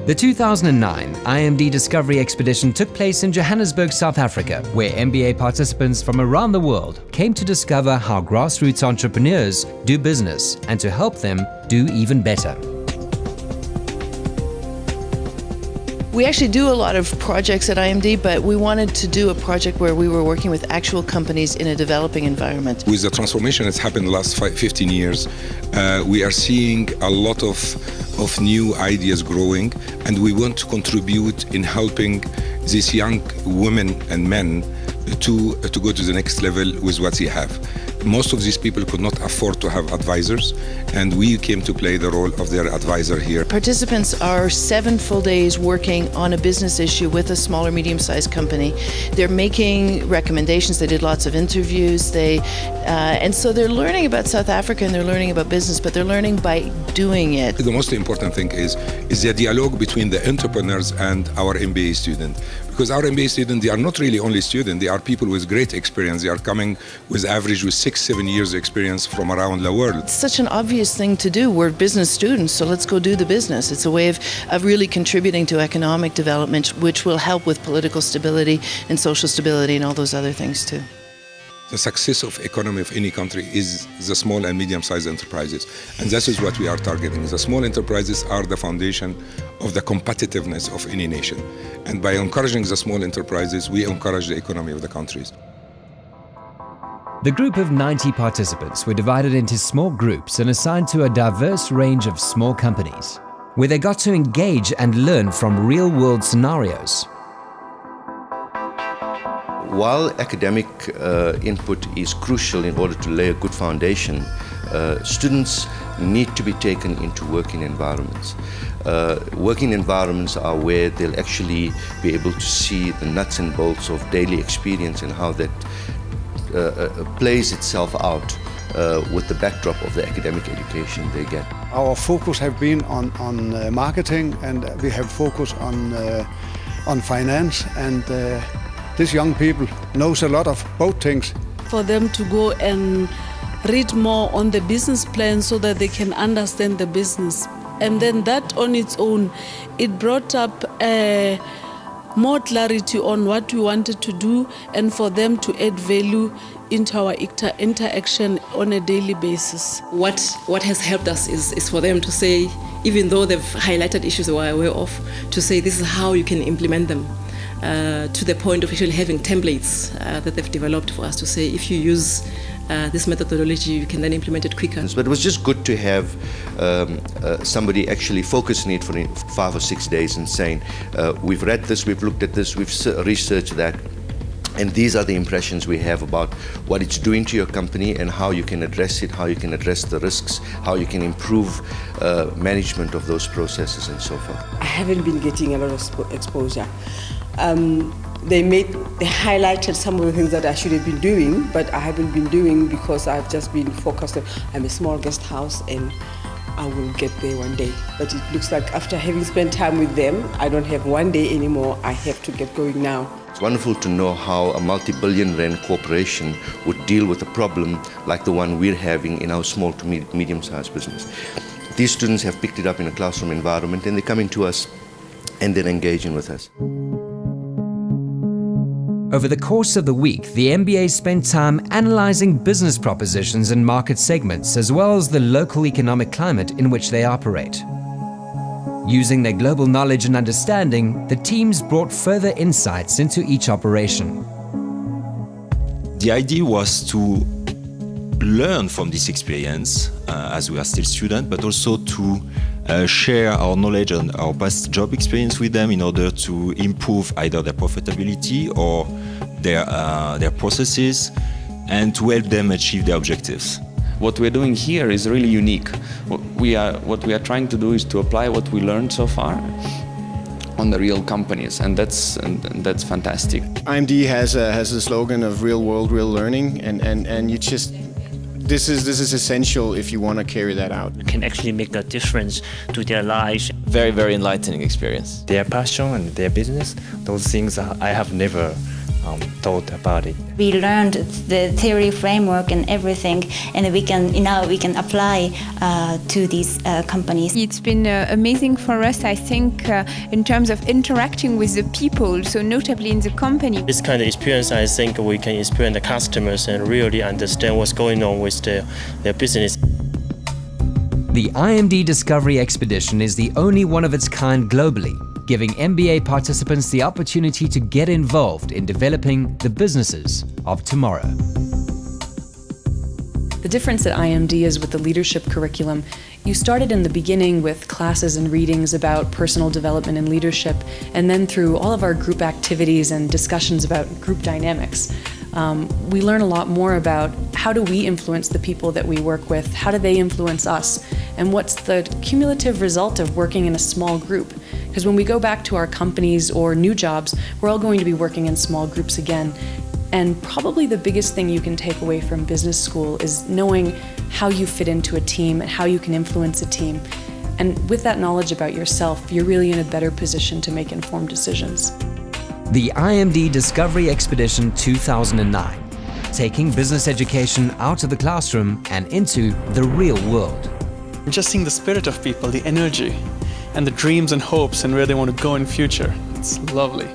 The 2009 IMD Discovery Expedition took place in Johannesburg, South Africa, where MBA participants from around the world came to discover how grassroots entrepreneurs do business and to help them do even better. We actually do a lot of projects at IMD, but we wanted to do a project where we were working with actual companies in a developing environment. With the transformation that's happened in the last 15 years, we are seeing a lot of new ideas growing, and we want to contribute in helping these young women and men to go to the next level with what they have. Most of these people could not afford to have advisors, and we came to play the role of their advisor here. Participants are 7 full days working on a business issue with a small or medium-sized company. They're making recommendations, they did lots of interviews, and so they're learning about South Africa and they're learning about business, but they're learning by doing it. The most important thing is the dialogue between the entrepreneurs and our MBA student. Because our MBA students, they are not really only students, they are people with great experience. They are coming with 6-7 years experience from around the world. It's such an obvious thing to do. We're business students, so let's go do the business. It's a way of really contributing to economic development, which will help with political stability and social stability and all those other things too. The success of economy of any country is the small and medium-sized enterprises. And that is what we are targeting. The small enterprises are the foundation of the competitiveness of any nation. And by encouraging the small enterprises, we encourage the economy of the countries. The group of 90 participants were divided into small groups and assigned to a diverse range of small companies, where they got to engage and learn from real-world scenarios. While academic input is crucial in order to lay a good foundation, students need to be taken into working environments. Working environments are where they'll actually be able to see the nuts and bolts of daily experience and how that plays itself out with the backdrop of the academic education they get. Our focus have been on marketing, and we have focus on finance, and these young people knows a lot of both things. For them to go and read more on the business plan so that they can understand the business. And then that on its own, it brought up more clarity on what we wanted to do and for them to add value into our interaction on a daily basis. What has helped us is for them to say, even though they've highlighted issues they were aware of, to say this is how you can implement them. To the point of actually having templates that they've developed for us to say, if you use this methodology, you can then implement it quicker. But it was just good to have somebody actually focusing it for 5 or 6 days and saying, we've read this, we've looked at this, we've researched that, and these are the impressions we have about what it's doing to your company and how you can address it, how you can address the risks, how you can improve management of those processes and so forth. I haven't been getting a lot of exposure. They highlighted some of the things that I should have been doing, but I haven't been doing because I've just been focused on, I'm a small guest house and I will get there one day. But it looks like after having spent time with them, I don't have one day anymore, I have to get going now. It's wonderful to know how a multi-billion rand corporation would deal with a problem like the one we're having in our small to medium-sized business. These students have picked it up in a classroom environment and they're coming to us and they're engaging with us. Over the course of the week, the MBA spent time analyzing business propositions and market segments, as well as the local economic climate in which they operate. Using their global knowledge and understanding, the teams brought further insights into each operation. The idea was to learn from this experience as we are still students, but also to share our knowledge and our past job experience with them in order to improve either their profitability or their processes and to help them achieve their objectives. What we're doing here is really unique. What we are trying to do is to apply what we learned so far on the real companies, and that's fantastic. IMD has a slogan of real world, real learning, and you just this is essential if you want to carry that out. It can actually make a difference to their lives. Very, very enlightening experience. Their passion and their business, those things I have never taught about it. We learned the theory framework and everything, and we can apply to these companies. It's been amazing for us, I think, in terms of interacting with the people, so notably in the company. This kind of experience, I think we can experience the customers and really understand what's going on with their business. The IMD Discovery Expedition is the only one of its kind globally, giving MBA participants the opportunity to get involved in developing the businesses of tomorrow. The difference at IMD is with the leadership curriculum. You started in the beginning with classes and readings about personal development and leadership, and then through all of our group activities and discussions about group dynamics, we learn a lot more about how do we influence the people that we work with, how do they influence us, and what's the cumulative result of working in a small group. Because when we go back to our companies or new jobs, we're all going to be working in small groups again. And probably the biggest thing you can take away from business school is knowing how you fit into a team and how you can influence a team. And with that knowledge about yourself, you're really in a better position to make informed decisions. The IMD Discovery Expedition 2009, taking business education out of the classroom and into the real world. Just seeing the spirit of people, the energy, and the dreams and hopes and where they want to go in future. It's lovely.